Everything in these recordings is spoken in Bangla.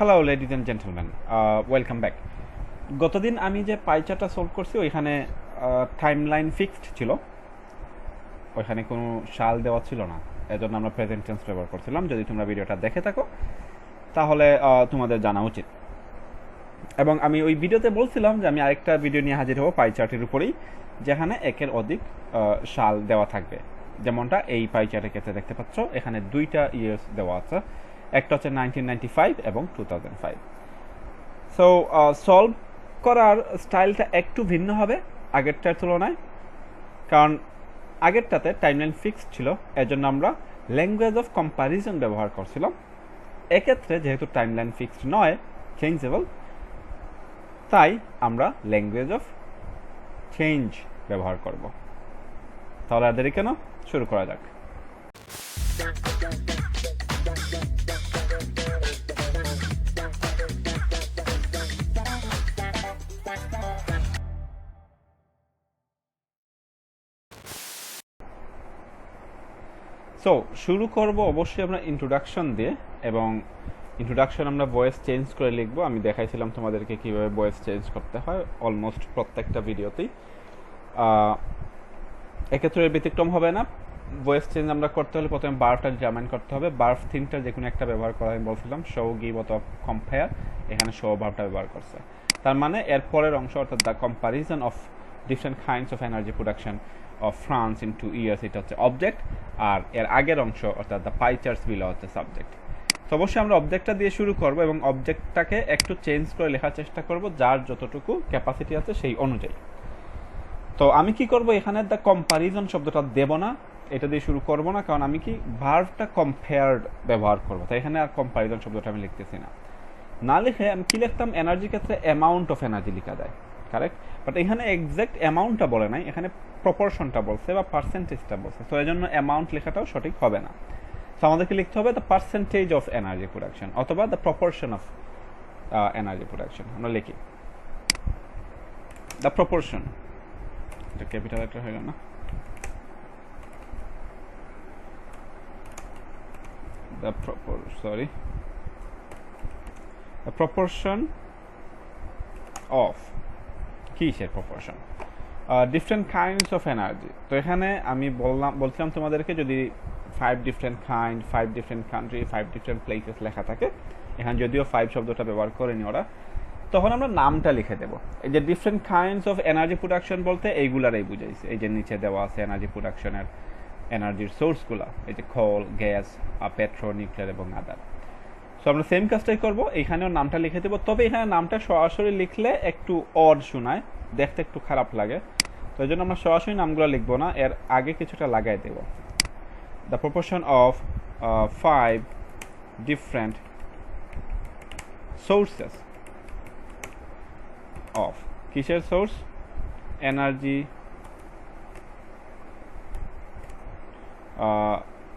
Hello ladies and gentleman, welcome back. গতদিন আমি যে পাই চার্টটা সলভ করছি ওইখানে টাইমলাইন ফিক্সড ছিল, ওইখানে কোনো সাল দেওয়া ছিল না, এজন্য আমরা প্রেজেন্ট টেন্স ব্যবহার করছিলাম। যদি তোমরা ভিডিওটা দেখে থাকো তাহলে তোমাদের জানা উচিত। এবং আমি ওই ভিডিওতে বলছিলাম যে আমি আরেকটা ভিডিও নিয়ে হাজির হব পাই চার্টের উপরেই, যেখানে একের অধিক সাল দেওয়া থাকবে। যেমনটা এই পাই চার্টের ক্ষেত্রে দেখতে পাচ্ছ, এখানে দুইটা ইয়ার্স দেওয়া আছে, একটা হচ্ছে 1995 এবং 2005। সো সলভ করার স্টাইলটা একটু ভিন্ন হবে আগেরটার তুলনায়, কারণ আগেরটাতে টাইমলাইন ফিক্সড ছিল, এজন্য আমরা ল্যাঙ্গুয়েজ অফ কম্প্যারিজন ব্যবহার করছিলাম। এক্ষেত্রে যেহেতু টাইমলাইন ফিক্সড নয়, চেঞ্জেবল, তাই আমরা ল্যাঙ্গুয়েজ অফ চেঞ্জ ব্যবহার করব। তাহলে আর দেরি কেন, শুরু করা যাক। সো শুরু করব অবশ্যই আমরা ইন্ট্রোডাকশন দিয়ে, এবং ইন্ট্রোডাকশন আমরা ভয়েস চেঞ্জ করে লিখবো। আমি দেখাইছিলাম তোমাদেরকে কীভাবে ভয়েস চেঞ্জ করতে হয় অলমোস্ট প্রত্যেকটা ভিডিওতেই। এক্ষেত্রে ব্যতিক্রম হবে না। ভয়েস চেঞ্জ আমরা করতে হলে প্রথমে বার্বটা ডিটারমাইন করতে হবে। বার্ব তিনটা যে কোনো একটা ব্যবহার করা আমি বলছিলাম, শো, গিভ অথবা কম্পেয়ার। এখানে শো বার্বটা ব্যবহার করছে, তার মানে এর পরের অংশ অর্থাৎ the comparison of different kinds of energy production of France in 2 years, এটা হচ্ছে অবজেক্ট, আর এর আগের অংশ অর্থাৎ দ্য পাই চার্টস বিলো হচ্ছে সাবজেক্ট। তো অবশ্যই আমরা অবজেক্টটা দিয়ে শুরু করব এবং অবজেক্টটাকে একটু চেঞ্জ করে লেখার চেষ্টা করব যার যতটুকু ক্যাপাসিটি আছে সেই অনুযায়ী। তো আমি কি করব, এখানে দ্য কম্প্যারিজন শব্দটা দেব না, এটা দিয়ে শুরু করব না, কারণ আমি কি ভার্বটা কম্পেয়ার্ড ব্যবহার করব, তাই এখানে আর কম্প্যারিজন শব্দটা আমি লিখতেছি না। না লিখে আমি কি লিখতাম, এনার্জির ক্ষেত্রে অ্যামাউন্ট অফ এনার্জি লেখা যায়, কারেক্ট। বাট এখানে এক্সাক্ট অ্যামাউন্টটা বলে নাই, এখানে প্রপোর্শনটা বলছে বা পার্সেন্টেজটা বলছে, তো এই জন্য অ্যামাউন্ট লেখাটাও সঠিক হবে না। তো আমাদেরকে লিখতে হবে the percentage of energy production অথবা the proportion of energy production. আমরা লিখি দ্য প্রপোর্শন, এটা ক্যাপিটাল লেটার হয়ে গেল না, the proportion of কিসের proportion, different kinds of energy. তো এখানে আমি বলছিলাম তোমাদেরকে যদি 5 different kind, 5 different country, 5 different places লেখা থাকে, এখানে যদিও 5 শব্দটা ব্যবহার করেনি ওরা, তখন আমরা নামটা লিখে দেব। এই যে different kinds of energy production বলতে এইগুলারই বুঝাইছে, এই যে নিচে দেওয়া আছে এনার্জি প্রোডাকশনের এনার্জির সোর্সগুলো, এই যে কোল, গ্যাস, পেট্রো, নিউক্লিয়ার এবং আদার। সো আমরা সেম কাজটাই করব, এইখানেও নামটা লিখে দেবো। তবে এখানে নামটা সরাসরি লিখলে একটু অড শোনায়, দেখতে একটু খারাপ লাগে, তো এই জন্য আমরা সরাসরি নামগুলো লিখবো না, এর আগে কিছুটা লাগাই দেব। The proportion of 5 different sources of, কিসের source, energy,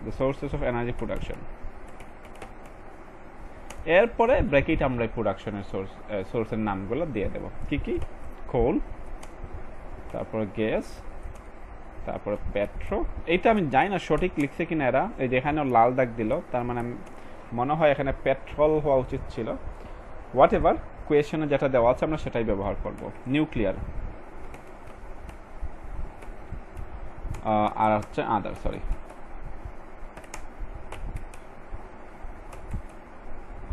the sources of energy production। এরপরে ব্র্যাকেট আমরা প্রোডাকশনের সোর্সের নামগুলো দিয়ে দেব, কি কি, কোল, তারপরে গ্যাস, তারপরে পেট্রো। এইটা আমি জানি না সঠিক লিখছে কিনা এরা, এই যে এখানে লাল দাগ দিল, তার মানে মনে হয় এখানে পেট্রোল হওয়া উচিত ছিল। হোয়াট এভার, কোয়েশনে যেটা দেওয়া আছে আমরা সেটাই ব্যবহার করব। নিউক্লিয়ার, আর হচ্ছে আদার, সরি,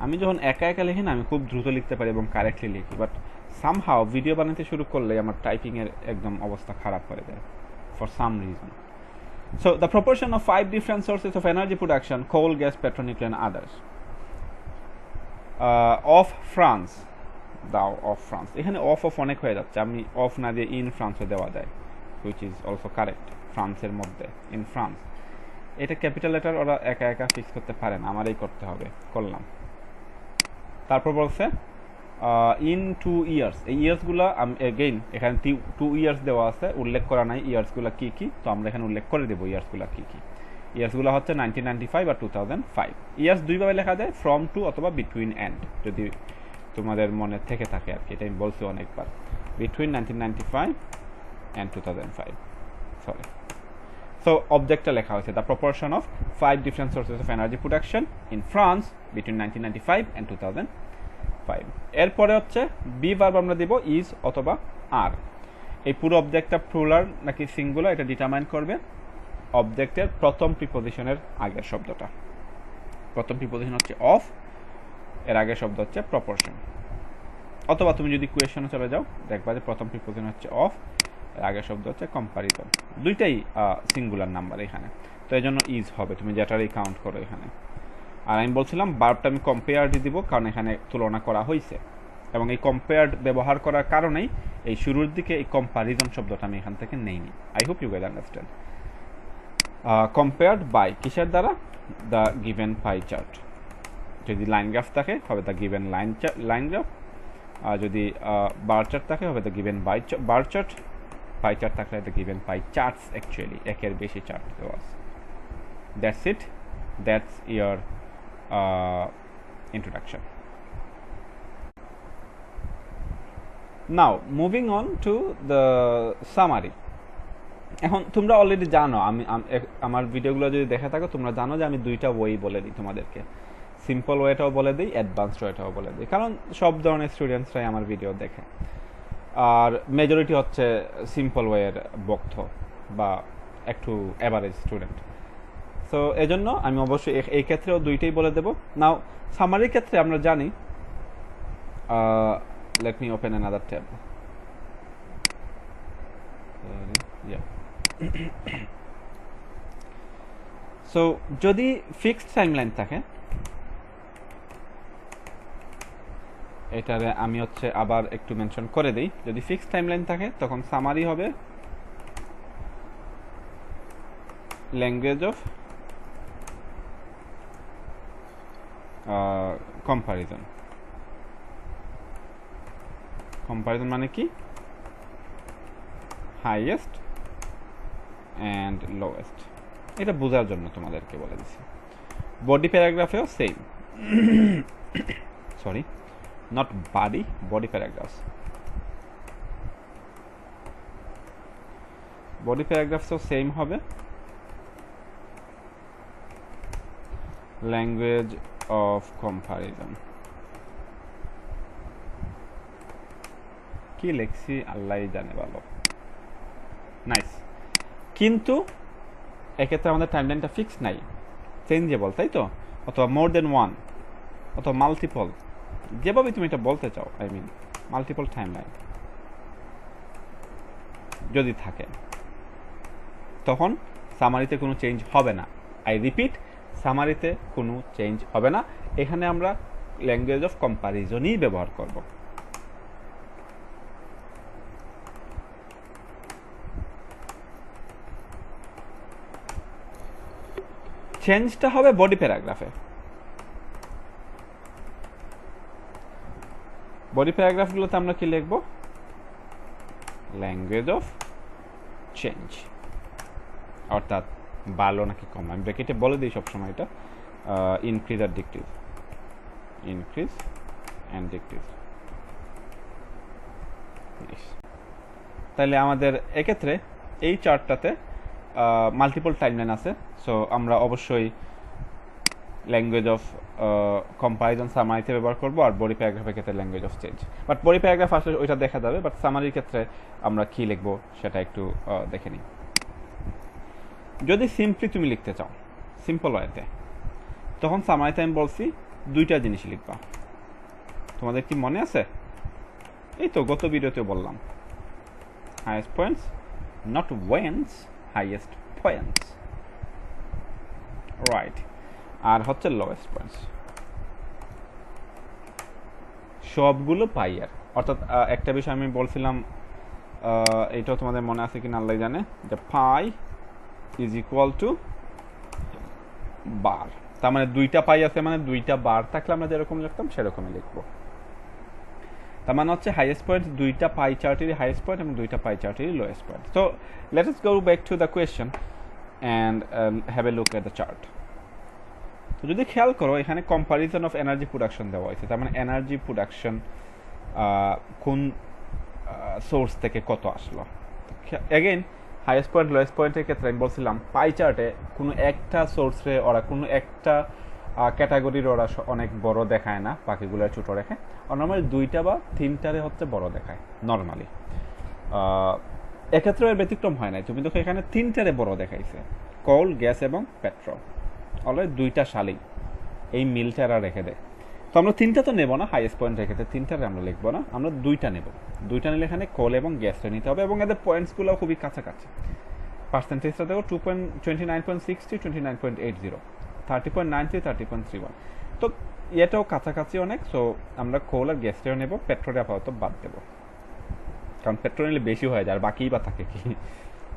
আমি যখন একা একা লিখি না, আমি খুব দ্রুত লিখতে পারি এবং কারেক্টলি লিখি, বাট সামহাও ভিডিও বানাতে শুরু করলে আমার টাইপিংয়ের একদম অবস্থা খারাপ হয়ে যায় for some reason. So the proportion of 5 different sources of energy production, coal, gas, petro, nuclear and others, of France, দাও অফ ফ্রান্স। এখানে অফ অনেক হয়ে যাচ্ছে, আমি অফ না দিয়ে ইন ফ্রান্সও দেওয়া যায়, হুইচ ইজ অলসো কারেক্ট, ফ্রান্সের মধ্যে, ইন ফ্রান্স। এটা ক্যাপিটাল লেটার ওরা একা একা ফিক্স করতে পারে না, আমারই করতে হবে, করলাম। তারপর বলছে ইন 2 years, এই ইয়ার্সগুলো এগেইন এখানে 2 years দেওয়া আছে, উল্লেখ করা নাই ইয়ার্সগুলো কী কী, তো আমরা এখানে উল্লেখ করে দেবো ইয়ার্সগুলো কী কী। ইয়ার্সগুলো হচ্ছে 1995 আর 2005। ইয়ার্স দুইভাবে লেখা যায়, ফ্রম টু অথবা বিটুইন এন্ড, যদি তোমাদের মনে থেকে থাকে আর কি, এটা আমি বলছি অনেকবার, বিটুইন 1995 and 2005, সরি। So objectটা লেখা হয়েছে the proportion of 5 different sources of energy production in France between 1995 and 2005. 5। এরপরে হচ্ছে বি ভার্ব আমরা দিব ইজ অথবা আর। এই পুরো অবজেক্টটা প্লুরাল নাকি সিঙ্গুলার এটা ডিটারমাইন করবে অবজেক্টের প্রথম প্রিপোজিশনের আগের শব্দটা। প্রথম প্রিপোজিশন হচ্ছে অফ, এর আগের শব্দ হচ্ছে প্রপোর্শন। অথবা তুমি যদি কোয়েশনে চলে যাও দেখবা যে প্রথম প্রিপোজিশন হচ্ছে অফ, এর আগের শব্দ হচ্ছে কম্পারিজন। দুইটাই সিঙ্গুলার নাম্বার এখানে, তো এই জন্য ইজ হবে, তুমি যেটারই কাউন্ট করো এখানে। আর আমি বলছিলাম ভার্বটা আমি কম্পেয়ার্ড দিব, কারণ এখানে তুলনা করা হয়েছে এবং এই কম্পেয়ার্ড ব্যবহার করার কারণেই এই শুরুর দিকে এই কম্পারিজন শব্দটা আমি এখান থেকে নেইনি। I hope you guys understand. Compared by কিসের দ্বারা? The given pie chart. যদি লাইন গ্রাফ থাকে হবে দ্য গিভেন লাইন গ্রাফ, আর যদি বার চার্ট থাকে হবে the given bar chart, pie chart থাকলে the given pie charts. Actually একের বেশি চার্ট দেওয়া আছে। That's it, that's your introduction. Now moving on to the summary. এখন তোমরা অলরেডি জানো, আমি আমার ভিডিওগুলো যদি দেখে থাকো তোমরা জানো যে আমি দুইটা ওয়ে বলে দিই তোমাদেরকে, সিম্পল ওয়েটাও বলে দিই, অ্যাডভান্সড ওয়েটাও বলে দিই, কারণ সব ধরনের স্টুডেন্টসরাই আমার ভিডিও দেখে। আর মেজরিটি হচ্ছে সিম্পল ওয়ের ভক্ত বা একটু অ্যাভারেজ স্টুডেন্ট। সো এই জন্য আমি অবশ্যই এই ক্ষেত্রেও দুইটাই বলে দেবো। নাও সামারির ক্ষেত্রে আমরা জানি, let me open another tab. So যদি ফিক্সড টাইমলাইন থাকে, এটারে আমি হচ্ছে আবার একটু মেনশন করে দিই, যদি ফিক্সড টাইমলাইন থাকে তখন সামারি হবে ল্যাঙ্গুয়েজ অফ কম্পারিজন। কম্পারিজন মানে কি? Highest and lowest. এটা বোঝার জন্য তোমাদেরকে বলে দিচ্ছি। বডি প্যারাগ্রাফেও same, sorry not body, body paragraphs. Body প্যারাগ্রাফসও সেম হবে ল্যাঙ্গুয়েজ অফ কম্পারিজন। কি লেখছি আল্লাহই জানে ভালো। নাইস। কিন্তু এক্ষেত্রে আমাদের টাইমলাইনটা ফিক্স নাই, চেঞ্জেবল, তাই তো? অথবা মোর দেন ওয়ান অথবা মাল্টিপল, যেভাবে তুমি এটা বলতে চাও, আই মিন মাল্টিপল টাইমলাইন যদি থাকে তখন সামারিতে কোনো চেঞ্জ হবে না। আই রিপিট, সামারিতে কোনো চেঞ্জ হবে না। এখানে আমরা ল্যাঙ্গুয়েজ অফ কম্পারিজনই ব্যবহার করব। চেঞ্জটা হবে বডি প্যারাগ্রাফে। বডি প্যারাগ্রাফগুলোতে আমরা কি লিখব? ল্যাঙ্গুয়েজ অফ চেঞ্জ, অর্থাৎ ভালো নাকি কম। আমি ব্র্যাকেটে বলে দিই সবসময় এটা, ইনক্রিজ আর ডিক্রিজ, ইনক্রিজ অ্যান্ড ডিক্রিজ। তাহলে আমাদের এক্ষেত্রে এই চার্টটাতে মাল্টিপল টাইমলাইন আছে, সো আমরা অবশ্যই ল্যাঙ্গুয়েজ অফ কম্পারিজন সামারিতে ব্যবহার করবো, আর বডি প্যারাগ্রাফের ক্ষেত্রে language of change. But body paragraph আসলে ওইটা দেখা যাবে, বাট সামারির ক্ষেত্রে আমরা কি লিখবো সেটা একটু দেখে নিই। যদি সিম্পলি তুমি লিখতে চাও সিম্পল ওয়েতে, তখন সামারিতে আমি বলছি দুইটা জিনিস লিখবা। তোমাদের কি মনে আছে? এই তো গত ভিডিওতে বললাম, highest points, not ones, highest points, right. আর হচ্ছে লোয়েস্ট পয়েন্টস, সবগুলো পাইয়ার। অর্থাৎ একটা বিষয় আমি বলছিলাম, এইটাও তোমাদের মনে আছে কিনা আল্লাহ জানে, যে পাই ইজ ইকুয়াল টু বার। তার মানে দুইটা পাই আছে, মানে দুইটা বার থাকলে আমরা যেরকম লিখতাম সেরকমই লিখবো। তার মানে হচ্ছে হাইয়েস্ট পয়েন্ট দুইটা পাই চার্টেরই হাইয়েস্ট পয়েন্ট এবং দুইটা পাই চার্টেরই lowest point. So let us go back to the question and have a look at the chart. তো যদি খেয়াল করো, এখানে কম্পারিজন অফ এনার্জি প্রোডাকশন দেওয়া হয়েছে। তার মানে এনার্জি প্রোডাকশন কোন সোর্স থেকে কত আসলো। এগেইন হাইয়েস্ট পয়েন্ট লোয়েস্ট পয়েন্টের ক্ষেত্রে আমি বলছিলাম পাই চার্টে কোনো একটা সোর্সে ওরা কোনো একটা ক্যাটাগরির ওরা অনেক বড় দেখায় না, বাকিগুলো ছোটো রেখে। নর্মালি 2টা বা 3টারে হচ্ছে বড় দেখায় নর্মালি। এক্ষেত্রে এর ব্যতিক্রম হয় নাই, তুমি দেখো এখানে 3টারে বড় দেখাইছে, কোল, গ্যাস এবং পেট্রোল। অলরেডি 2টা সালেই এই মিলটা এরা রেখে দেয়। তো আমরা 3টা তো নেব না, হাইয়েস্ট পয়েন্ট রেখে দেয়, 3টারে আমরা লিখবো না, আমরা 2টা নেব। 2টা নিলে এখানে কোল এবং গ্যাসটা নিতে হবে, এবং এদের পয়েন্টসগুলো খুবই কাছাকাছি। পার্সেন্টেজটা দেখো 29.60, 29.80, 30.93, 30.31। তো এটাও কাছাকাছি অনেক। সো আমরা কোল আর গ্যাসটাও নেব, পেট্রোলে আপাতত বাদ দেবো, কারণ পেট্রোল নিলে বেশি হয়ে যায়, আর বাকিই বা থাকে কি,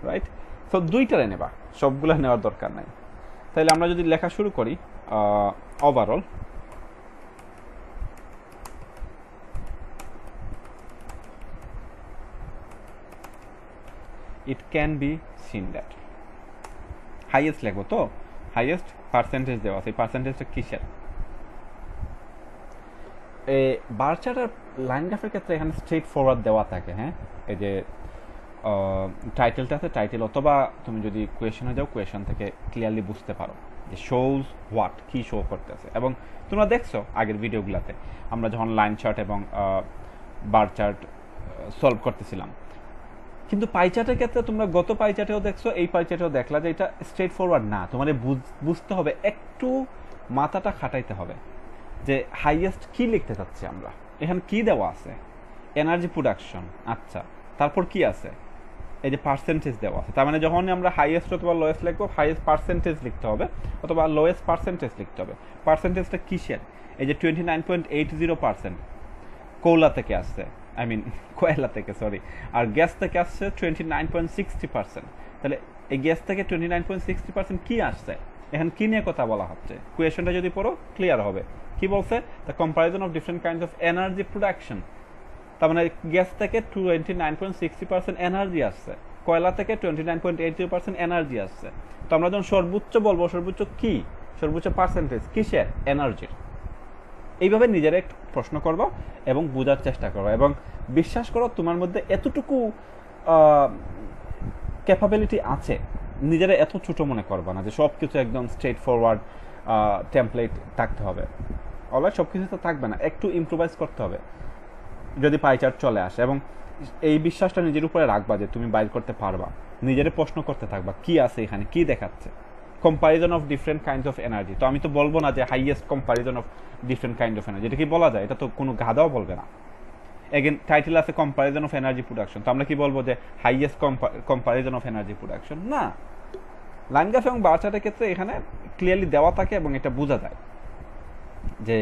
রাইট? সো 2টারে নেবা, সবগুলো নেওয়ার দরকার নাই। তাহলে আমরা যদি লেখা শুরু করি, overall it can be seen that highest লিখবো, তো হাইয়েস্ট পার্সেন্টেজ দেওয়া আছে, এই পার্সেন্টেজটা কিসের? এই বার চার্ট আর লাইন গ্রাফের ক্ষেত্রে এখানে স্ট্রেট ফরওয়ার্ড দেওয়া থাকে। হ্যাঁ, এই যে টাইটেলটা আছে, টাইটেল, অথবা তুমি যদি কোয়েশনে যাও, কোয়েশন থেকে ক্লিয়ারলি বুঝতে পারো যে শোজ হোয়াট, কি শো করতেছে। এবং তোমরা দেখছো আগের ভিডিওগুলোতে আমরা যখন লাইন চার্ট এবং বার চার্ট সলভ করতেছিলাম। কিন্তু পাই চার্টের ক্ষেত্রে তোমরা গত পাই চার্টেও দেখছো, এই পাই চার্টেও দেখলা যে এটা স্ট্রেট ফরওয়ার্ড না, তোমার বুঝতে হবে, একটু মাথাটা খাটাইতে হবে যে হাইয়েস্ট কি লিখতে চাচ্ছি আমরা। এখানে কি দেওয়া আছে? Energy production. আচ্ছা, তারপর কি আছে? এই যে পার্সেন্টেজ দেওয়া আছে, তার মানে যখন আমরা হাইয়েস্ট অথবা লোয়েস্ট লিখবো, হাইয়েস্ট পার্সেন্টেজ লিখতে হবে অথবা লোয়েস্ট পার্সেন্টেজ লিখতে হবে। পার্সেন্টেজটা কিসের? এই যে 29.80% কয়লা থেকে আসছে, কয়লা থেকে, সরি, আর গ্যাস থেকে আসছে 29.60%। তাহলে এই গ্যাস থেকে 29.60% কি আসছে? এখানে কি নিয়ে কথা বলা হচ্ছে? কোয়েশনটা যদি পড়ো ক্লিয়ার হবে। কি বলছে? The comparison of different kinds of energy production. তার মানে গ্যাস থেকে 29.60% এনার্জি আসছে, কয়লা থেকে 29.80% এনার্জি আসছে। তো আমরা যখন সর্বোচ্চ বলবো, সর্বোচ্চ কি? সর্বোচ্চ পার্সেন্টেজ কিসের? এনার্জির। এইভাবে নিজেরা একটু প্রশ্ন করবো এবং বোঝার চেষ্টা করবো, এবং বিশ্বাস করো তোমার মধ্যে এতটুকু ক্যাপাবিলিটি আছে, নিজেরা এত ছোট মনে করবা না যে সব কিছু একদম স্ট্রেট ফরওয়ার্ড টেমপ্লেট থাকতে হবে। অলরাইট, সব কিছু তো থাকবে না, একটু ইমপ্রোভাইজ করতে হবে যদি পাই চার্ট চলে আসে। এবং এই বিশ্বাসটা নিজের উপরে রাখবা যে তুমি বাইর করতে পারবা, নিজের প্রশ্ন করতে থাকবা কি আছে এখানে, কি দেখাচ্ছে। Comparison of different kinds of energy, তো আমি তো বলবো না যে highest comparison of different kind of energy, এটা কি বলা যায়? এটা তো কোনো গাধাও বলবে না। এগেন টাইটেল আছে কম্পারিজন অফ এনার্জি প্রোডাকশন, তো আমরা কি বলবো যে highest comparison of energy production? না, লাইন গ্রাফ এবং বার চার্টের ক্ষেত্রে এখানে ক্লিয়ারলি দেওয়া থাকে এবং এটা বোঝা যায় যে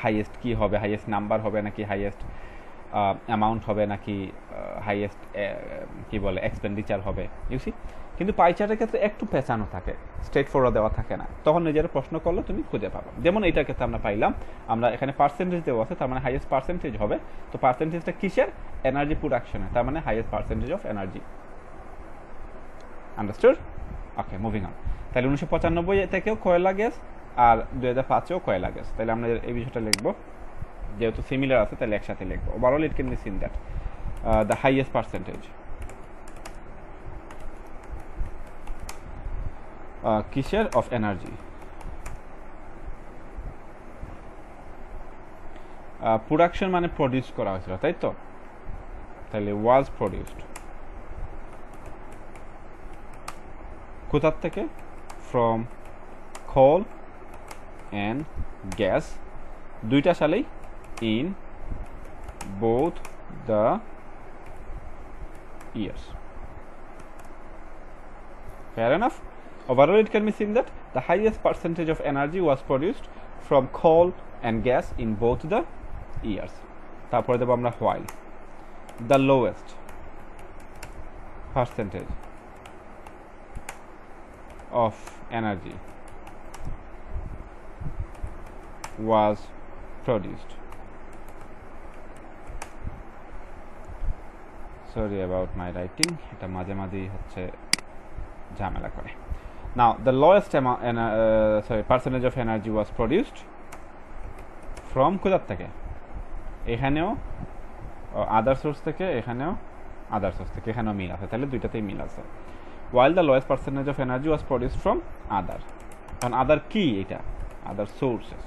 হাইয়েস্ট কি হবে, হাইয়েস্ট নাম্বার হবে নাকি হাইয়েস্ট অ্যামাউন্ট হবে নাকি হাইয়েস্ট কি বলে এক্সপেন্ডিচার হবে, ইউসি। কিন্তু পাই চার্টের ক্ষেত্রে একটু পেঁচানো থাকে, স্ট্রেট ফরওয়ার্ড দেওয়া থাকে না, তখন নিজের প্রশ্ন করলে তুমি খুঁজে পাবে। যেমন এইটার ক্ষেত্রে আমরা পাইলাম, আমরা এখানে পার্সেন্টেজ দেওয়া আছে, তার মানে হাইয়েস্ট পার্সেন্টেজ হবে। তো পার্সেন্টেজটা কিসের? এনার্জি প্রোডাকশনে, তার মানে highest percentage of energy. Understood? Okay, moving on. তাহলে 1995 থেকেও কয়লা গ্যাস, আর 2005-এও কয়লা গ্যাস। তাহলে আমরা এই বিষয়টা লিখবো, যেহেতু সিমিলার আছে তাহলে একসাথে লিখবো। Overall it can be seen that the highest percentage কিসের? Of energy. প্রোডাকশন মানে প্রডিউস করা হয়েছিল, তাই তো? তাহলে ওয়াজ প্রডিউসড কোথার থেকে? ফ্রম কোল অ্যান্ড গ্যাস, 2টা সালেই, in both the years. Fair enough. Overall, it can be seen that the highest percentage of energy was produced from coal and gas in both the years. তারপরে দেব আমরা while the lowest percentage of energy was produced. Sorry about my writing, এটা মাঝে মাঝেই হচ্ছে ঝামেলা করে। Now the lowest percentage of energy was produced from কোথা থেকে? এখানেও আদার সোর্স থেকে, এখানেও আদার সোর্স থেকে, এখানেও মিল আছে, তাহলে দুইটাতেই মিল আছে। while the lowest percentage of energy was produced from other, কারণ আদার কি? এটা other sources.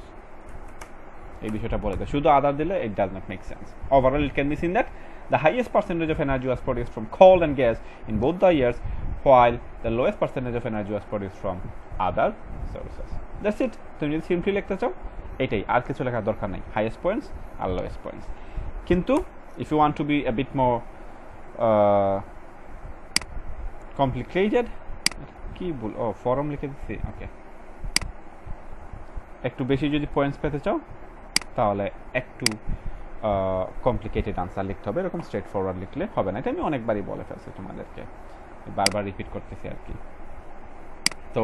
এই বিষয়টা বলে দেয়, শুধু আদার দিলে it does not make sense. Overall it can be seen that the highest percentage of energy was produced from coal and gas in both the years, while the lowest percentage of energy was produced from other sources. That's it. তুমি যদি সিম্পলি লিখতে চাও এটাই, আর কিছু লেখার দরকার নেই, হাইয়েস্ট পয়েন্টস আর লোয়েস্ট পয়েন্টস। কিন্তু if you want to be a bit more complicated, কি বল, ও ফরম লিখে দিচ্ছি, ওকে, একটু বেশি যদি পয়েন্টস পেতে চাও তাহলে একটু কমপ্লিকেটেড আনসার লিখতে হবে, এরকম স্ট্রেট ফরওয়ার্ড লিখলে হবে না। এটা আমি অনেকবারই বলে ফেলছি তোমাদেরকে, বারবার রিপিট করতেছি আর কি। তো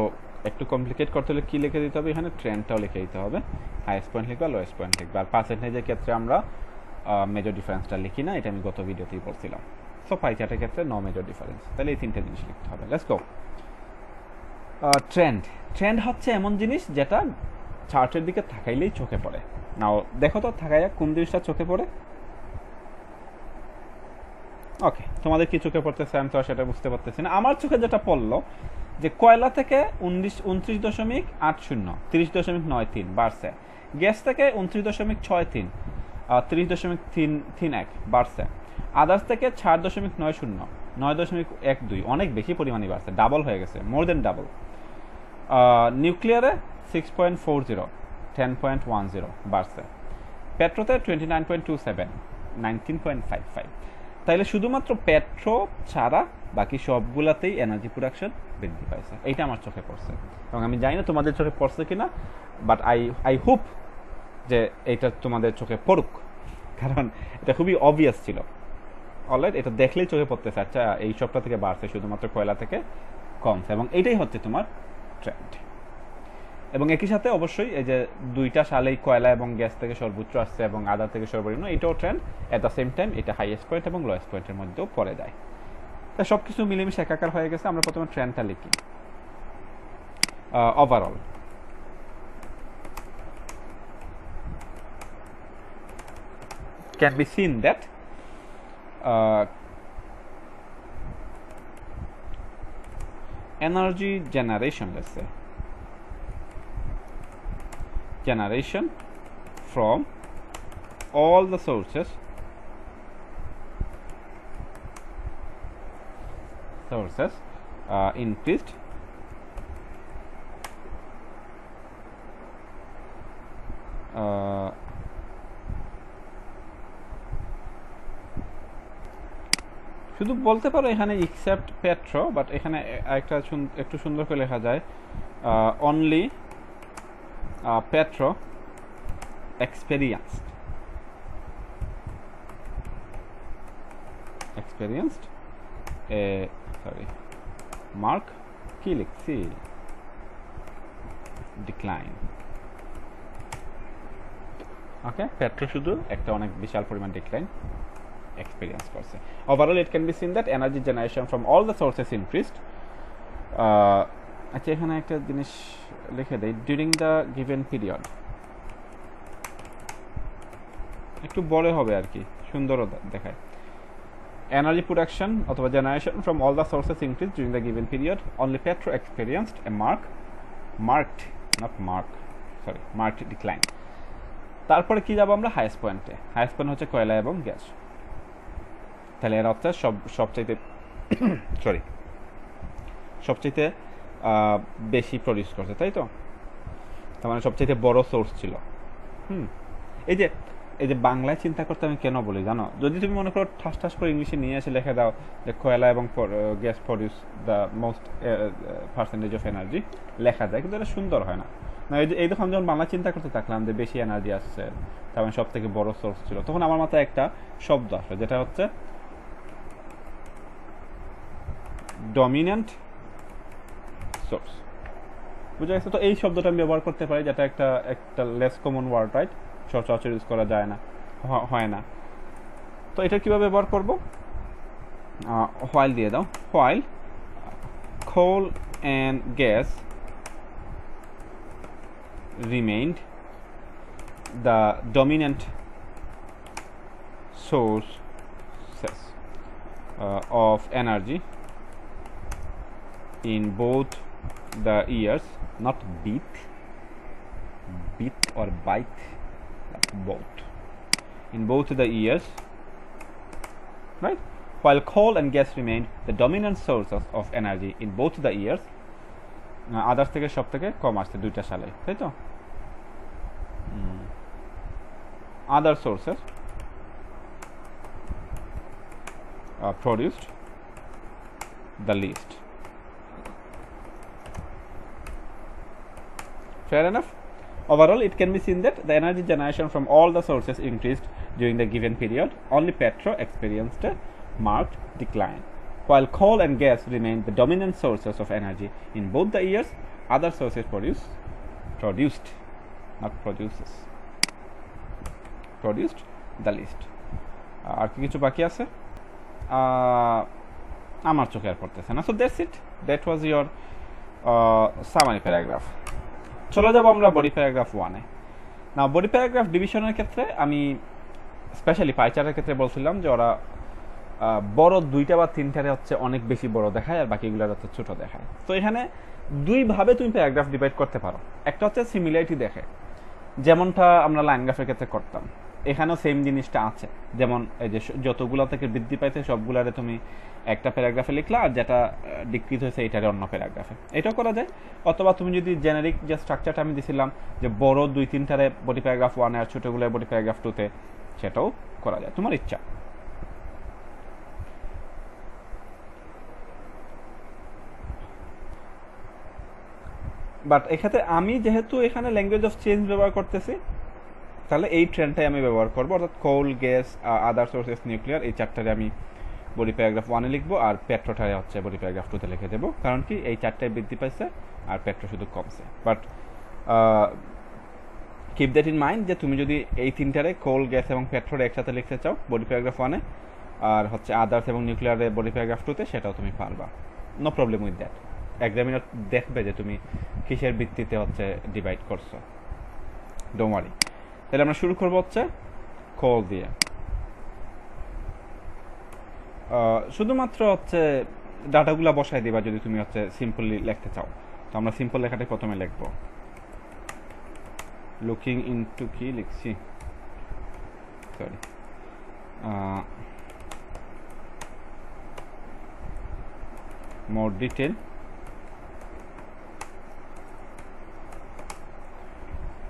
একটু কমপ্লিকেট করতে হলে কী লিখে দিতে হবে, এখানে ট্রেন্ডটাও লিখে দিতে হবে, হাইয়েস্ট পয়েন্ট লিখবা, লোয়েস্ট পয়েন্ট লিখবা। আর পার্সেন্টেজের ক্ষেত্রে আমরা মেজর ডিফারেন্সটা লিখি না, এটা আমি গত ভিডিওতেই বলছিলাম। সো পাই চার্টের ক্ষেত্রে নো মেজর ডিফারেন্স, তাহলে এই তিনটে জিনিস লিখতে হবে। Let's go. ট্রেন্ড হচ্ছে এমন জিনিস যেটা চার্টের দিকে তাকাইলেই চোখে পড়ে। নাও দেখো তো তাকাইয়া কোন জিনিসটা চোখে পড়ে। ওকে, তোমাদের কি চোখে পড়তেছে আমি তো সেটা বুঝতে পারতেছি না। আমার চোখে যেটা পড়লো যে কয়লা থেকে 29.80, 30.93 বাড়ছে। গ্যাস থেকে 29.63, 30.31 বাড়ছে। আদার্স থেকে 4.90, 9.12, অনেক বেশি পরিমাণে বাড়ছে, ডাবল হয়ে গেছে, মোর দেন ডাবল। নিউক্লিয়ারে 6.40, 10.10 বাড়ছে। পেট্রোতে 29.27, 19.55। তাইলে শুধুমাত্র পেট্রো ছাড়া বাকি সবগুলাতেই এনার্জি প্রোডাকশন বৃদ্ধি পাইছে, এইটা আমার চোখে পড়ছে। এবং আমি জানি না তোমাদের চোখে পড়ছে কিনা, বাট আই হোপ যে এইটা তোমাদের চোখে পড়ুক, কারণ এটা খুবই অবভিয়াস ছিল। অলরাইট, এটা দেখলেই চোখে পড়তেছে, আচ্ছা এই সবটা থেকে বাড়ছে, শুধুমাত্র কয়লা থেকে কমছে, এবং এইটাই হচ্ছে তোমার ট্রেন্ড। এবং একই সাথে অবশ্যই এই যে দুইটা সালেই কয়লা এবং গ্যাস থেকে সর্বোচ্চ আসছে এবং আদার থেকে সর্বনিম্ন, এটাও trend. At the same time এটা হাইয়েস্ট পয়েন্ট এবং লোয়েস্ট পয়েন্টের মধ্যেও পড়ে যায়। তাই সব কিছু মিলেমিশে একাকার হয়ে গেছে। আমরা প্রথমে ট্রেন্ডটা লিখি। Overall can be seen that energy generation, let's say, generation from all the sources increased শুধু বলতে পারো এখানে এক্সেপ্ট পেট্রো, বাট এখানে একটা একটু সুন্দর করে লেখা যায় অনলি পেট্রো experienced mark কি লিখছি, ডিক্লাইন। ওকে, পেট্রো শুধু একটা অনেক বিশাল পরিমাণ ডিক্লাইন experience করছে। Overall it can be seen that energy generation from all the sources increased. আচ্ছা, এখানে একটা জিনিস লিখে দেই, during the given period, একটু বড় হবে আর কি, সুন্দরও দেখায়। Energy production অথবা generation from all the sources increased during the given period. Only Petro experienced a marked decline. তারপরে কি যাব আমরা হাইয়েস্ট পয়েন্টে। হাইয়েস্ট পয়েন্ট হচ্ছে কয়লা এবং গ্যাস। তাহলে এর অর্থ সবচাইতে বেশি প্রডিউস করছে, তাই তো? তার মানে সবচাইতে বড় সোর্স ছিল। এই যে বাংলায় চিন্তা করতে আমি কেন বলি জানো, যদি তুমি মনে করো ঠাস করে ইংলিশে নিয়ে এসে লিখে দাও যে কয়লা এবং gas produce the most percentage of energy, লেখা যায়, কিন্তু এটা সুন্দর হয় না। এই দেখো, আমি যখন বাংলা চিন্তা করতে থাকলাম যে বেশি এনার্জি আসছে, তার মানে সব থেকে বড় সোর্স ছিল, তখন আমার মাথায় একটা শব্দ আসলো, যেটা হচ্ছে ডমিন্যান্ট সোর্স। বুঝা গেছে? তো এই শব্দটা আমি ব্যবহার করতে পারি, যেটা একটা লেস কমন ওয়ার্ড, রাইট? সচরাচর ইউজ করা যায় না, হয় না। তো এটা কিভাবে ব্যবহার করব? হোয়াইল দিয়ে দাও। While coal and gas remained the dominant sources of energy in both the years, not bit or byte, both. In both the years, right? While coal and gas remained the dominant sources of energy in both the years, others থেকে সব থেকে কম আসছে 2টা সালে, তাই তো? Other sources produced the least. Fair enough. Overall, it can be seen that the energy generation from all the sources increased during the given period. Only petro experienced a marked decline. While coal and gas remained the dominant sources of energy in both the years, other sources produced the least. আর কি কিছু বাকি আছে? আমার চোখে আর পড়তেছে না। So that's it. That was your summary paragraph. চলে যাব আমরা বডি প্যারাগ্রাফ 1-এ। না, বডি প্যারাগ্রাফ ডিভিশনের ক্ষেত্রে আমি স্পেশালি পাইচারের ক্ষেত্রে বলছিলাম যে ওরা বড় 2টা বা 3টারে হচ্ছে অনেক বেশি বড় দেখায় আর বাকিগুলোর হচ্ছে ছোট দেখায়। তো এখানে দুইভাবে তুমি প্যারাগ্রাফ ডিভাইড করতে পারো। একটা হচ্ছে সিমিলারিটি দেখে, যেমনটা আমরা লাইন গ্রাফের ক্ষেত্রে করতাম, এখানেও সেম জিনিসটা আছে। যেমন এই যে যতগুলো থেকে বৃদ্ধি পাইছে সবগুলারে তুমি একটা প্যারাগ্রাফে লিখলা, আর যেটা ডিক্রিজ হয়েছে এটারে অন্য প্যারাগ্রাফে, এটাও করা যায়। অথবা তুমি যদি জেনারিক যে স্ট্রাকচারটা আমি দিছিলাম যে বড় 2-3টারে বডি প্যারাগ্রাফ 1-এ আর ছোটগুলো বডি প্যারাগ্রাফ 2-তে, সেটাও করা যায়, তোমার ইচ্ছা। বাট এক্ষেত্রে আমি যেহেতু এখানে ল্যাঙ্গুয়েজ অফ চেঞ্জ ব্যবহার করতেছি, তাহলে এই ট্রেন্ডটাই আমি ব্যবহার করবো, অর্থাৎ কোল, গ্যাস, আদার সোর্সেস, নিউক্লিয়ার, এই 4টারে আমি বডি প্যারাগ্রাফ 1-এ লিখবো, আর পেট্রোটারে হচ্ছে বডি প্যারাগ্রাফ 2-তে লিখে দেবো। কারণ কি, এই 4টায় বৃদ্ধি পাইছে আর পেট্রো শুধু কমছে। But keep that in mind যে তুমি যদি এই 3টারে কোল, গ্যাস এবং পেট্রোর একসাথে লিখতে চাও বডি প্যারাগ্রাফ 1-এ, আর হচ্ছে আদার্স এবং নিউক্লিয়ারে বডি প্যারাগ্রাফ 2-তে, সেটাও তুমি পারবা, no problem with that. Examiner দেখবে যে তুমি কিসের ভিত্তিতে হচ্ছে ডিভাইড করছো, ডোন্ট ওয়ারি। তাহলে আমরা শুরু করবো হচ্ছে কোল দিয়ে। শুধুমাত্র হচ্ছে ডাটাগুলো বসাই দিবা যদি তুমি হচ্ছে সিম্পলি লিখতে চাও। তো আমরা সিম্পল লেখাটাই প্রথমে লিখবো। লুকিং ইনটু কি লিখছি, সরি, মোর ডিটেল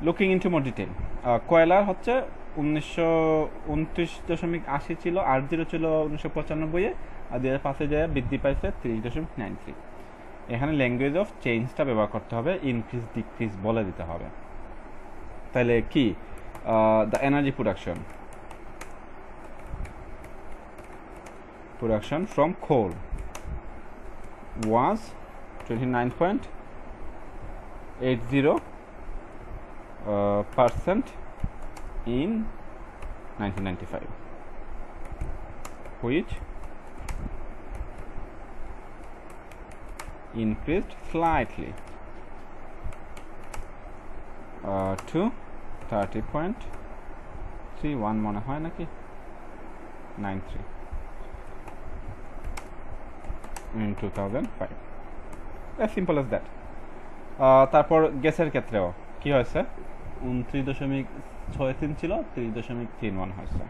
লুকিং ইনটু মোর ডিটেল। কয়লার হচ্ছে 1929.80 ছিল, 80 ছিল 1995-এ, আর 2005-এ যায় বৃদ্ধি পাইছে 30.93। এখানে ল্যাঙ্গুয়েজ অফ চেঞ্জটা ব্যবহার করতে হবে, ইনক্রিজ ডিক্রিজ বলে দিতে হবে। তাহলে কি, the energy production from coal was 29.80% in 1995, which increased slightly to 30.31 মনে হয় নাকি 93 in 2005, as simple as that. তারপর গ্যাসের ক্ষেত্রেও কি হয়েছে, 29.63 ছিল 30.31 হয়েছে।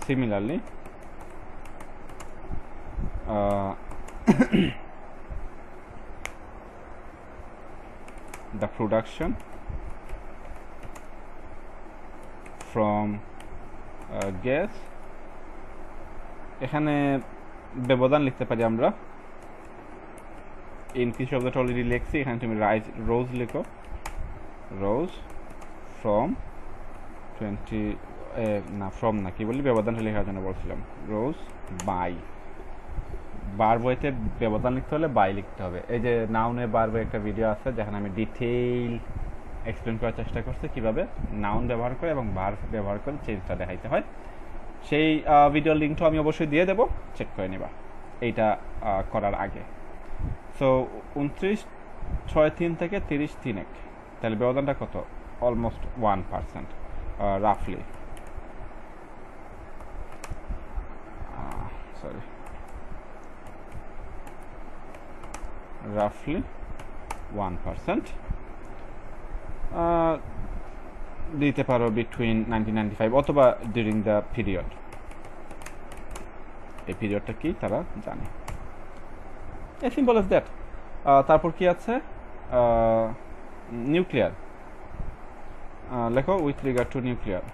Similarly the production from gas, এখানে ব্যবধান লিখতে পারি আমরা, ইনক্রিজ শব্দটা অলরেডি লিখছি, এখানে তুমি রোজ লিখো, রোজ ফ্রম 20 না ফ্রম না কি বলি, ব্যবধানটা লেখার জন্য বলছিলাম, রোজ বাই, বার বইতে ব্যবধান লিখতে হলে বাই লিখতে হবে। এই যে নাউনে বার বই একটা ভিডিও আছে যেখানে আমি ডিটেইল এক্সপ্লেন করার চেষ্টা করছি কিভাবে নাউন ব্যবহার করে এবং বার ব্যবহার করে চেঞ্জটা দেখাইতে হয়। সেই ভিডিওর লিঙ্কটা আমি অবশ্যই দিয়ে দেবো, চেক করে নিবা এইটা করার আগে। সো 29.63 থেকে 30.31, তাহলে ব্যবধানটা কত, অলমোস্ট 1%, রাফলি, সরি, রাফলি 1%। দিতে পারো বিটুইন 1995 অথবা ডিউরিং দ্য পিরিয়ড। এই পিরিয়ডটা কি তারা জানে, এ সিম্পল এজ দ্যাট। তারপর কি আছে, নিউক্লিয়ার, লেখো with regard to nuclear.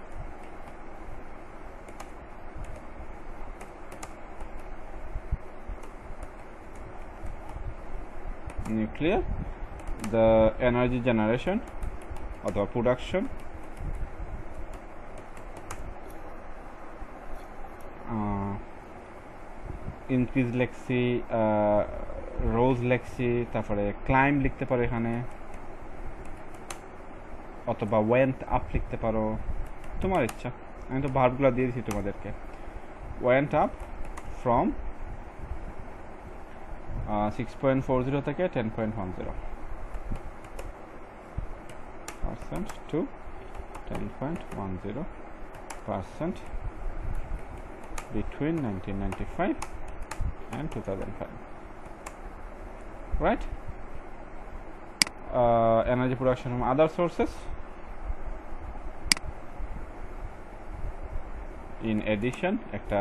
Nuclear, the energy generation অথবা production, increase লেখছি, রোজ লেখছি, তারপরে ক্লাইম্ব লিখতে পারো এখানে, অথবা ওয়েন্ট আপ লিখতে পারো, তোমার ইচ্ছা। আমি তো ভার্বগুলো দিয়ে দিচ্ছি তোমাদেরকে। ওয়েন্ট আপ ফ্রম 6.40 থেকে 10.10% to 10.10% between 1995 and 2005, right? Energy production from other sources. In addition, একটা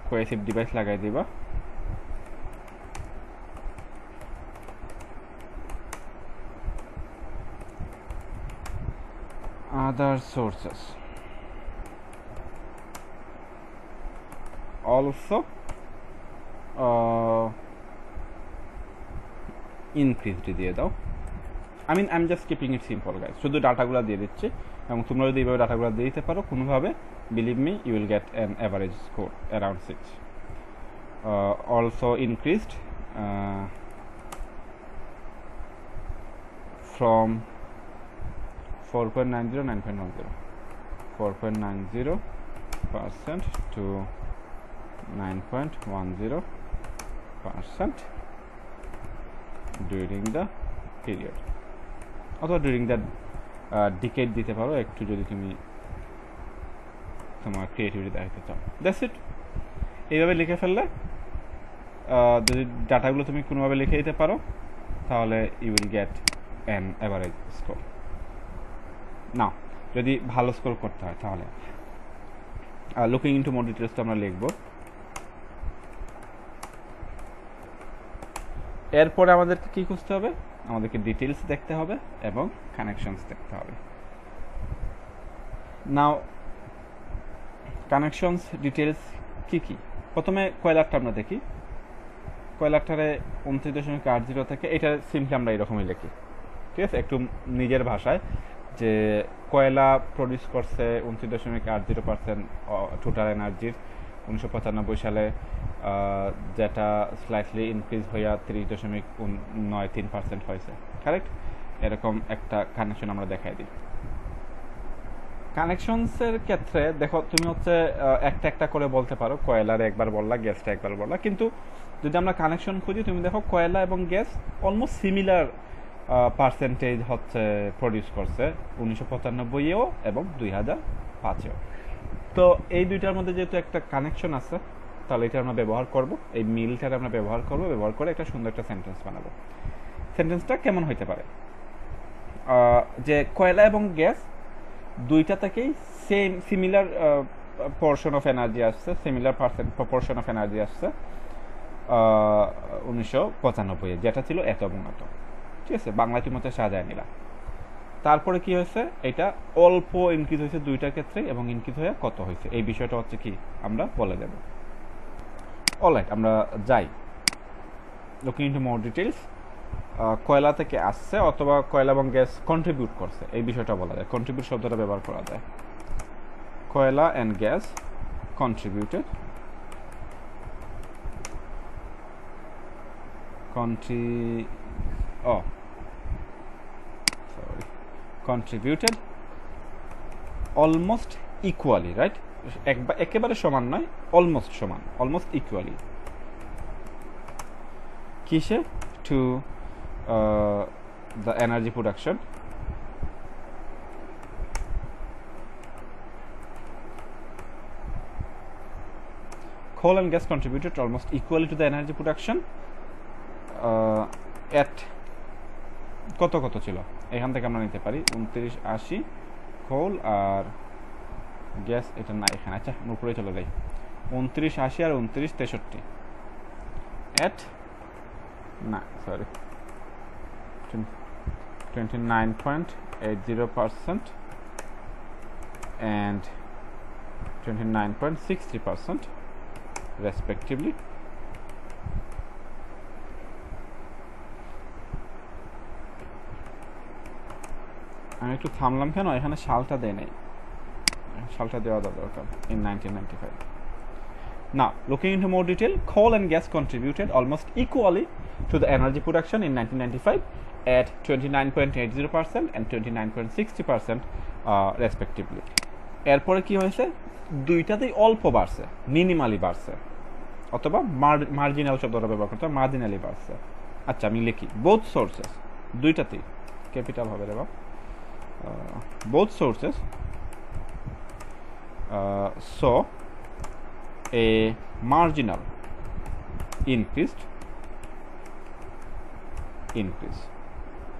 cohesive device লাগাই দিবা, other sources also increased দিয়ে দাও। I mean I'm just keeping it simple guys, শুধু ডাটাগুলো দিয়ে দিচ্ছি, এবং তোমরা যদি এইভাবে ডাটাগুলো দিয়ে দিতে পারো কোনোভাবে, believe me you will get an average score around 6. Also increased from 4.90 9.10, 4.90% to 9.10% during the period, অথবা during the decade দিতে পারো একটু, যদি তুমি তোমার ক্রিয়েটিভিটি দেখাতে চাও। That's it. এইভাবে লিখে ফেললে, যদি ডাটাগুলো তুমি কোনোভাবে লিখে দিতে পারো, তাহলে you will get an average score. না, যদি ভালো স্কোর করতে হয় তাহলে লুকিং ইনটু মোর ডিটেলস তো আমরা লিখব। এরপরে আমাদেরকে কি খুঁজতে হবে, আমাদেরকে ডিটেলস দেখতে হবে এবং কানেকশনস দেখতে হবে। নাও কানেকশনস ডিটেলস কি কি, প্রথমে কয়লারটা আমরা দেখি। কয়লারটারে 29.80 থেকে, এটা সিম্পলি আমরা এরকমই লিখি, ঠিক আছে, একটু নিজের ভাষায়, যে কয়লা প্রডিউস করছে 29.80% টোটাল এনার্জির 1995 সালে, যেটা স্লাইটলি ইনক্রিজ হইয়া 30.93% হয়েছে, কারেক্ট? এরকম একটা কানেকশন আমরা দেখাই দিই। কানেকশনসের ক্ষেত্রে দেখো, তুমি হচ্ছে একটা একটা করে বলতে পারো, কয়লার একবার বললা, গ্যাসটা একবার বললা, কিন্তু যদি আমরা কানেকশন খুঁজি, তুমি দেখো কয়লা এবং গ্যাস অলমোস্ট সিমিলার পার্সেন্টেজ হচ্ছে প্রডিউস করছে 1995-এও এবং 2005-এও। তো এই দুইটার মধ্যে যেহেতু একটা কানেকশন আছে, তাহলে এটা আমরা ব্যবহার করব, এই মিলটার আমরা ব্যবহার করব, ব্যবহার করে একটা সুন্দর একটা সেন্টেন্স বানাবো। সেন্টেন্সটা কেমন হইতে পারে, যে কয়লা এবং গ্যাস দুইটা থেকেই same similar portion of energy আসছে, সিমিলার প্রপোর্শন অফ এনার্জি আসছে 1995-এ, যেটা ছিল এত এবং এত, ঠিক আছে, বাংলায় তুমি হচ্ছে সাজায় নিলা। তারপরে কি হয়েছে, এটা অল্প ইনক্রিজ হয়েছে দুইটার ক্ষেত্রে, এবং ইনক্রিজ হয়ে কত হয়েছে এই বিষয়টা হচ্ছে কি আমরা বলে দেব। অলরাইট, আমরা যাই লুকিং ইনটু মোর ডিটেইলস। কয়লা থেকে আসছে অথবা কয়লা এবং গ্যাস কন্ট্রিবিউট করছে, এই বিষয়টা বলা যায়, কন্ট্রিবিউট শব্দটা ব্যবহার করা যায়। কয়লা and gas contributed, contributed almost equally, right? একেবারে সমান নয়, অলমোস্ট সমান, অলমোস্ট ইকুয়ালি। কিসে? To the energy production, coal and gas contributed almost equally to the energy production at কত ছিল এখান থেকে আমরা নিতে পারি 2980 কোল আর গ্যাস, এটা না এখানে, আচ্ছা উপরে চলে যাই, 2980 আর 2963 এট না সরি 29.80% and 29.60% respectively. আমি একটু থামলাম কেন, এখানে সালটা দেয় নাই, সালটা দেওয়া দরকার। In 1995. Now, looking into more detail, coal and gas contributed almost equally to the energy production in 1995 at 29.80% and 29.60% respectively. এরপরে কি হয়েছে, দুইটাতেই অল্প বাড়ছে, মিনিমালি বাড়ছে, অথবা মার্জিনাল শব্দটা ব্যবহার করতে হবে, মার্জিনালি বাড়ছে। আচ্ছা আমি লিখি বোথ সোর্সেস, দুইটাতেই ক্যাপিটাল হবে রে বাবা, both sources saw a marginal increase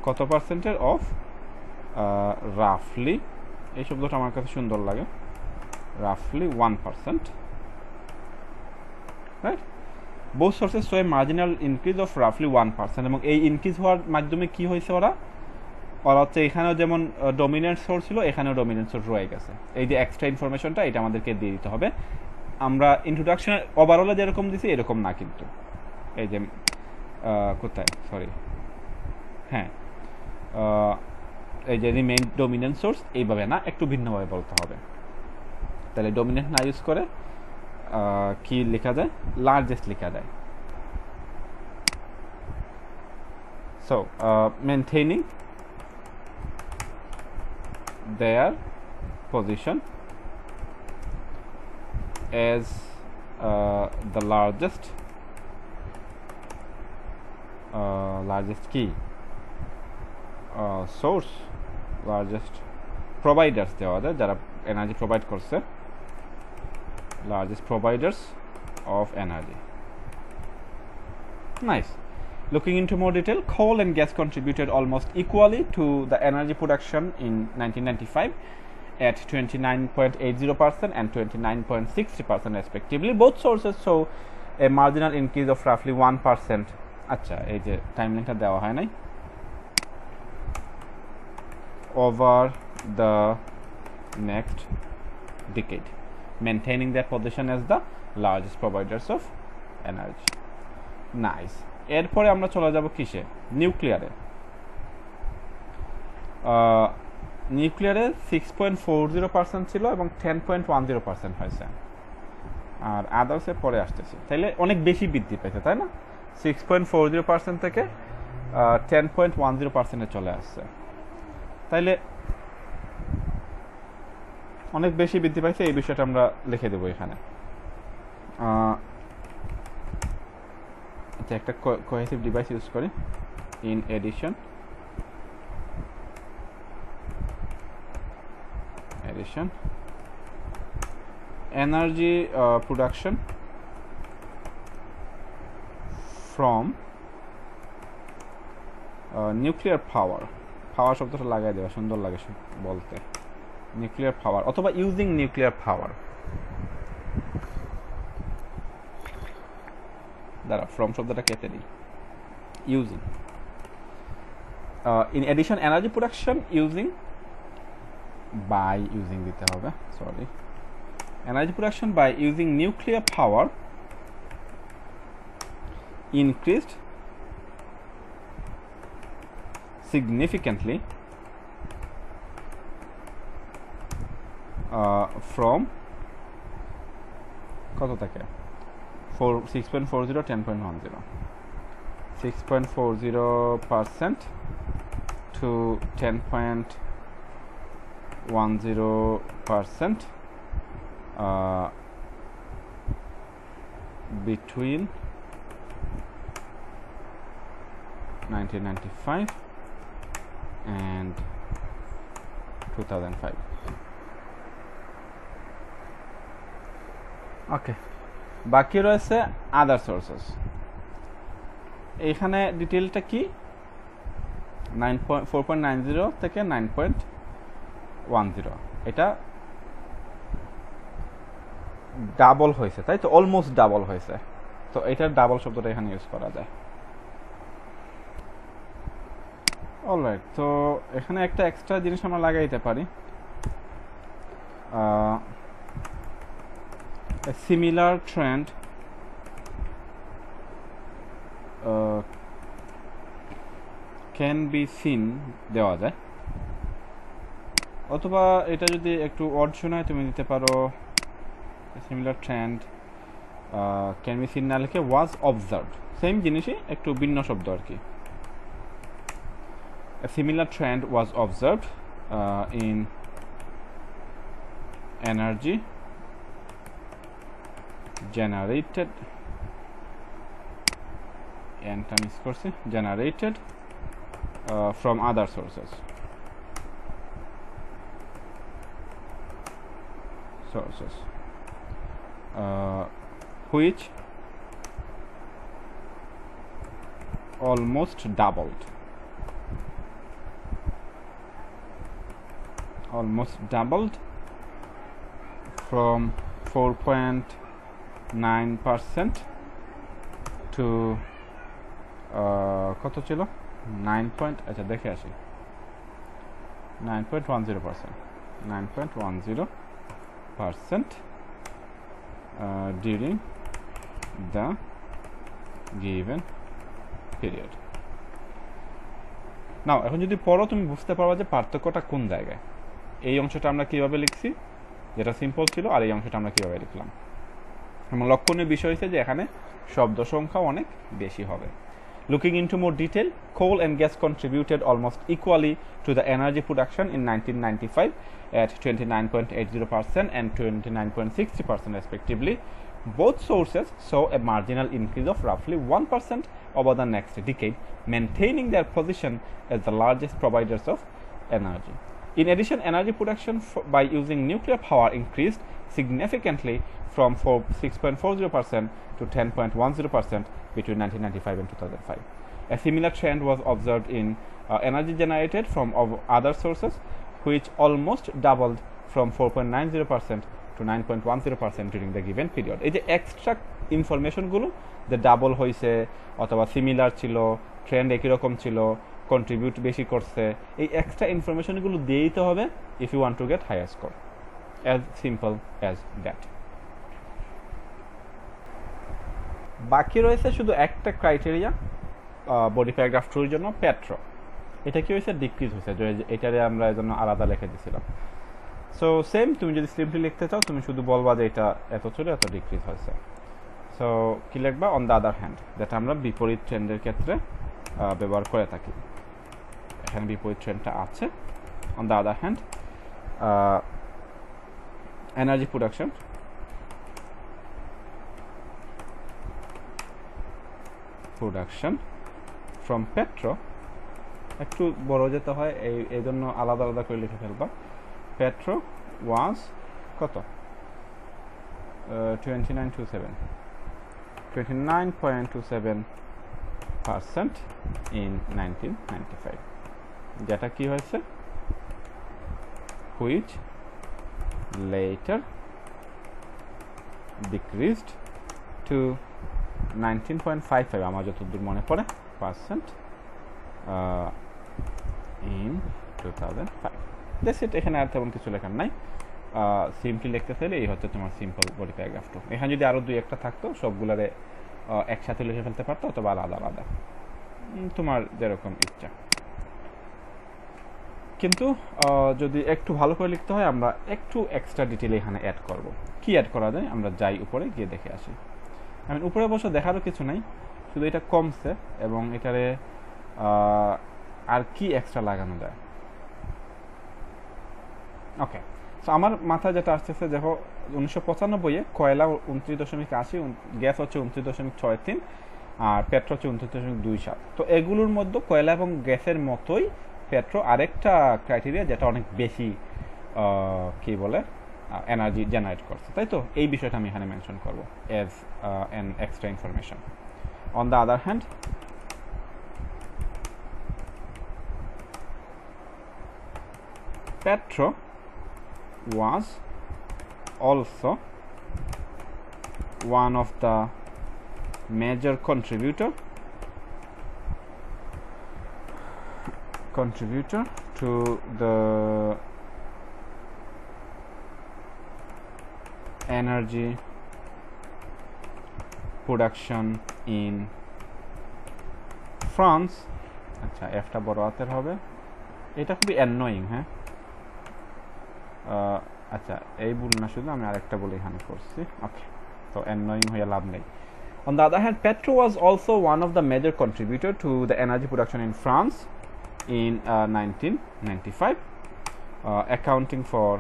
কত পার্সেন্টের অফ রাফলি, এই শব্দটা আমার কাছে সুন্দর লাগে, রাফলি 1%, right. Both sources show a marginal increase of রাফলি 1%, এবং এই ইনক্রিজ হওয়ার মাধ্যমে কি হয়েছে, ওরা হচ্ছে এখানেও যেমন ডমিনেন্ট সোর্স ছিল, এখানেও ডমিনেন্ট সোর্স রয়ে গেছে। এই যে এক্সট্রা ইনফরমেশনটা এটা আমাদেরকে দিয়ে দিতে হবে। আমরা ইন্ট্রোডাকশনে ওভারঅলে যেরকম দিছি এরকম না কিন্তু, এই যে কোথায় সরি হ্যাঁ এই যে রিমেইন ডমিনেন্ট সোর্স, এইভাবে না, একটু ভিন্নভাবে বলতে হবে। তাহলে ডমিনেন্ট না ইউজ করে কি লেখা যায়, লার্জেস্ট লেখা যায়। So maintaining their position as the largest key source, largest providers দেওয়া যায় যারা এনার্জি প্রোভাইড করছে, largest providers of energy. Nice. Looking into more detail, coal and gas contributed almost equally to the energy production in 1995 at 29.80% and 29.60% respectively. Both sources show a marginal increase of roughly 1%. আচ্ছা এই যে টাইমলাইনটা দেওয়া হয় নাই, over the next decade, maintaining their position as the largest providers of energy. Nice. এরপরে আমরা চলে যাব কিসে, নিউক্লিয়ারে। নিউক্লিয়ারে 6.40% ছিল এবং 10.10% হয়েছে, আর আদার্সে পরে আসতেছে, তাইলে অনেক বেশি বৃদ্ধি পেয়েছে, তাই না? 6.40% থেকে 10.10% চলে আসছে, তাইলে অনেক বেশি বৃদ্ধি পাইছে, এই বিষয়টা আমরা লিখে দেবো এখানে। একটা কোহেসিভ ডিভাইস ইউজ করি, in addition energy production from nuclear power, power শব্দটা লাগাই দেওয়া সুন্দর লাগে বলতে, নিউক্লিয়ার পাওয়ার অথবা ইউজিং নিউক্লিয়ার পাওয়ার দ্বারা, ফ্রম শব্দটা কেটে দিই, using. In addition energy production using, by using দিতে হবে, sorry, energy production by using nuclear power increased significantly from কত থেকে 6.40 10.10 6.40% to 10.10% between 1995 and 2005. ওকে, বাকি রয়েছে আদার সোর্সেস। এইখানে ডিটেলটা কি, 4.90 থেকে 9.10, এটা ডাবল হয়েছে, তাই তো, অলমোস্ট ডাবল হয়েছে। তো এটার ডাবল শব্দটা এখানে ইউজ করা যায়। অলরাইট, তো এখানে একটা এক্সট্রা জিনিস আমরা লাগাইতে পারি, a similar trend can be seen দেওয়া যায়, অথবা এটা যদি একটু অড শোনায় তুমি দিতে পারো similar trend can be seen না লিখে was observed, সেম জিনিসই একটু ভিন্ন শব্দ আর কি। A similar trend was observed in energy generated from other sources which almost doubled from 4.9% to কত ছিল 9. আচ্ছা দেখে আসি, 9.10% during the given period. নাও এখন যদি পড়ো তুমি বুঝতে পারবা যে পার্থক্যটা কোন জায়গায়। এই অংশটা আমরা কিভাবে লিখছি, যেটা সিম্পল ছিল, আর এই অংশটা আমরা কিভাবে লিখলাম। এবং লক্ষণীয় বিষয় হচ্ছে যে এখানে শব্দ সংখ্যা অনেক বেশি হবে। Looking into more detail, coal and gas contributed almost equally to the energy production in 1995 at 29.80% and 29.60% respectively. Both sources saw a marginal increase of roughly 1% over the next decade, maintaining their position as the largest providers of energy. In addition, energy production by using nuclear power increased significantly from 6.40% to 10.10% between 1995 and 2005. A similar trend was observed in energy generated from other sources, which almost doubled from 4.90% to 9.10% during the given period. এই যে এক্সট্রা ইনফরমেশনগুলো যে ডাবল হয়েছে অথবা সিমিলার ছিল, ট্রেন্ড একই রকম ছিল, কন্ট্রিবিউট বেশি করছে, এই এক্সট্রা ইনফরমেশনগুলো দিয়ে দিতে হবে if you want to get higher score. As simple as that. বাকি রয়েছে শুধু একটা ক্রাইটেরিয়া বডি প্যারাগ্রাফ 2 এর জন্য, পেট্রো। এটা কি হয়েছে, ডিক্রিজ হয়েছে, এটারে আমরা এর জন্য আলাদা লিখে দিয়েছিলাম। সো সেম, তুমি যদি সিম্পলি লিখতে চাও তুমি শুধু বলবা যে এটা এত ছিল, এত ডিক্রিজ হয়েছে। সো কি লিখবা, অন দ্য আদার হ্যান্ড, যেটা আমরা বিপরীত ট্রেন্ডের ক্ষেত্রে ব্যবহার করে থাকি। এখানে বিপরীত ট্রেন্ডটা আছে। On the other hand, energy production from petro, একটু বড় যেতে হয় এই জন্য আলাদা আলাদা করে লিখে ফেলবা। petro was কত, 29.27% in 1995, যেটা কি হয়েছে, which later decreased to 19.55 আমার যতদূর মনে পড়ে পার্সেন্ট ইন 2005। That's it. এখানে আর তেমন কিছু লেখার নাই, সিম্পলি লিখতে চাইলে এই হচ্ছে তোমার সিম্পল বডি প্যারাগ্রাফ 2। এখানে যদি আরও 2-1টা থাকতো সবগুলারে একসাথে লিখে ফেলতে পারতো, অথবা আলাদা আলাদা, তোমার যেরকম ইচ্ছা। কিন্তু যদি একটু ভালো করে লিখতে হয় আমরা একটু এক্সট্রা ডিটেল এখানে অ্যাড করব। কি অ্যাড করা যায় আমরা যাই উপরে গিয়ে দেখে আসি। আমি উপরে অবশ্য দেখারও কিছু নাই, শুধু এটা কমছে এবং এটারে আর কি এক্সট্রা লাগানো যায়। ওকে, সো আমার মাথায় যেটা আসতেছে, দেখো 1995-এ কয়লা 29.80, গ্যাস হচ্ছে 29.63, আর পেট্রো হচ্ছে 29.27। তো এগুলোর মধ্যে কয়লা এবং গ্যাসের মতোই পেট্রো আরেকটা ক্রাইটেরিয়া যেটা অনেক বেশি কি বলে এনার্জি জেনারেট করছে, তাই তো। এই বিষয়টা আমি এখানে মেনশন করবো as an extra information. On the other hand, Petro was also one of the major contributor to the energy production in France. আচ্ছা এফটা বড় হাতের হবে, এটা খুবই অ্যানোয়িং। হ্যাঁ আচ্ছা এই ভুল না, শুধু আমি আরেকটা বলে এখানে করছি। ওকে, তো অ্যানোয়িং হয়ে লাভ নেই। On the other hand, Petro was also one of the major contributor to the energy production in France in 1995, accounting for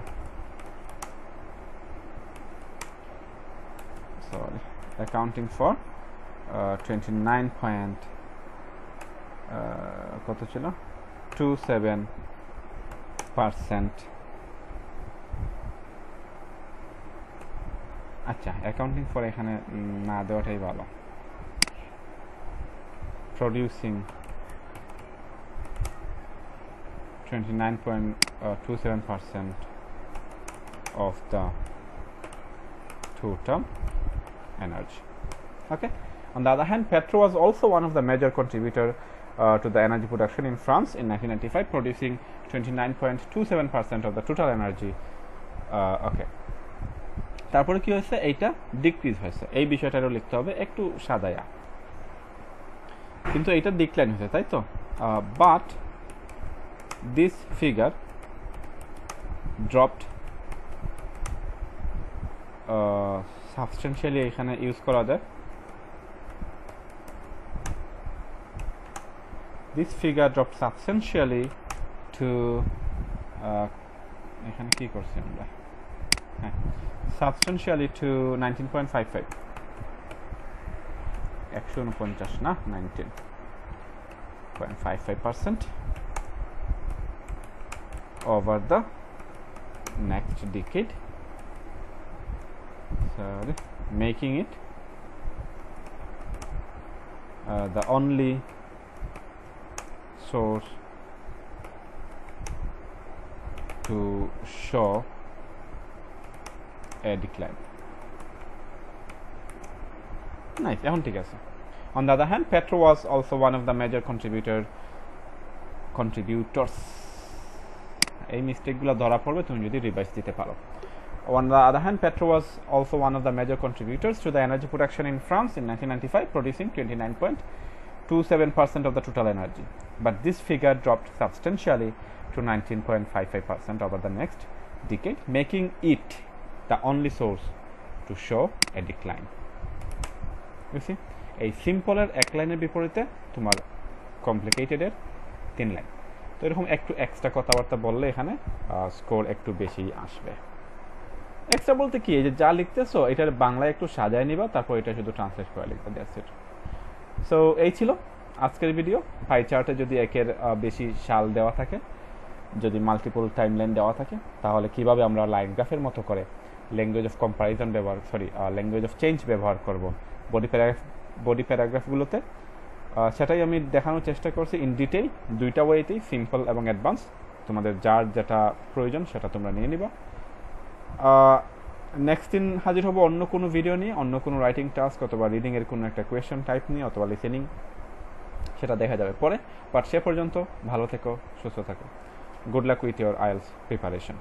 29.27%। আচ্ছা অ্যাকাউন্টিং ফর এখানে না দেওয়াটাই ভালো। Producing 29.27% of the total energy. Okay. On the other hand, Petro was also one of the major contributor to the energy production in France in 1995, producing 29.27% of the total energy. Okay. তারপরে কি হয়েছে, এইটা ডিক্রিজ হয়েছে, এই বিষয়টারও লিখতে হবে একটু সাদায়া, কিন্তু এইটা ডিক্লাইন হয়েছে, তাই তো। But this figure dropped substantially, এখানে ইউজ করা যায় this figure dropped substantially to, এখানে কি করছি আমরা, হ্যাঁ substantially to 19.55, 149 না 19.55% over the next decade, sorry, making it the only source to show a decline. Nice, এখন ঠিক আছে। On the other hand, Petro was also one of the major contributors, এই মিস্টেকগুলো ধরা পড়বে তুমি যদি রিভাইজ দিতে পারো। On the other hand, Petro was also one of the major contributors to the energy production in France in 1995, producing 29.27% of the total energy. But this figure dropped substantially to 19.55% over the next decade, making it the only source to show a decline. You see, এই সিম্পলের এক লাইনের বিপরীতে তোমার কমপ্লিকেটেডের 3 লাইন, তো এরকম একটু এক্সট্রা কথাবার্তা বললে এখানে স্কোর একটু বেশি আসবে। এক্সট্রা বলতে কি, এই যে যা লিখতেছো এটার বাংলায় একটু সাজায় নিবা, তারপর এটা শুধু ট্রান্সলেট করে লিখবে, দ্যাটস ইট। সো এই ছিল আজকের ভিডিও। পাই চার্টে যদি একের বেশি সাল দেওয়া থাকে, যদি মাল্টিপল টাইমলাইন দেওয়া থাকে, তাহলে কিভাবে আমরা লাইন গ্রাফের মতো করে language of comparison language of change ব্যবহার করব বডি প্যারাগ্রাফগুলোতে, সেটাই আমি দেখানোর চেষ্টা করছি ইন ডিটেইল, দুইটা ওয়েতেই, সিম্পল এবং অ্যাডভান্স। তোমাদের যার যেটা প্রয়োজন সেটা তোমরা নিয়ে নিবা। নেক্সট দিন হাজির হবো অন্য কোনো ভিডিও নিয়ে, অন্য কোনো রাইটিং টাস্ক অথবা রিডিংয়ের কোনো একটা কোয়েশ্চেন টাইপ নিয়ে অথবা লিসেনিং, সেটা দেখা যাবে পরে। বাট সে পর্যন্ত ভালো থেকো, সুস্থ থাকো। Good luck with your IELTS preparation.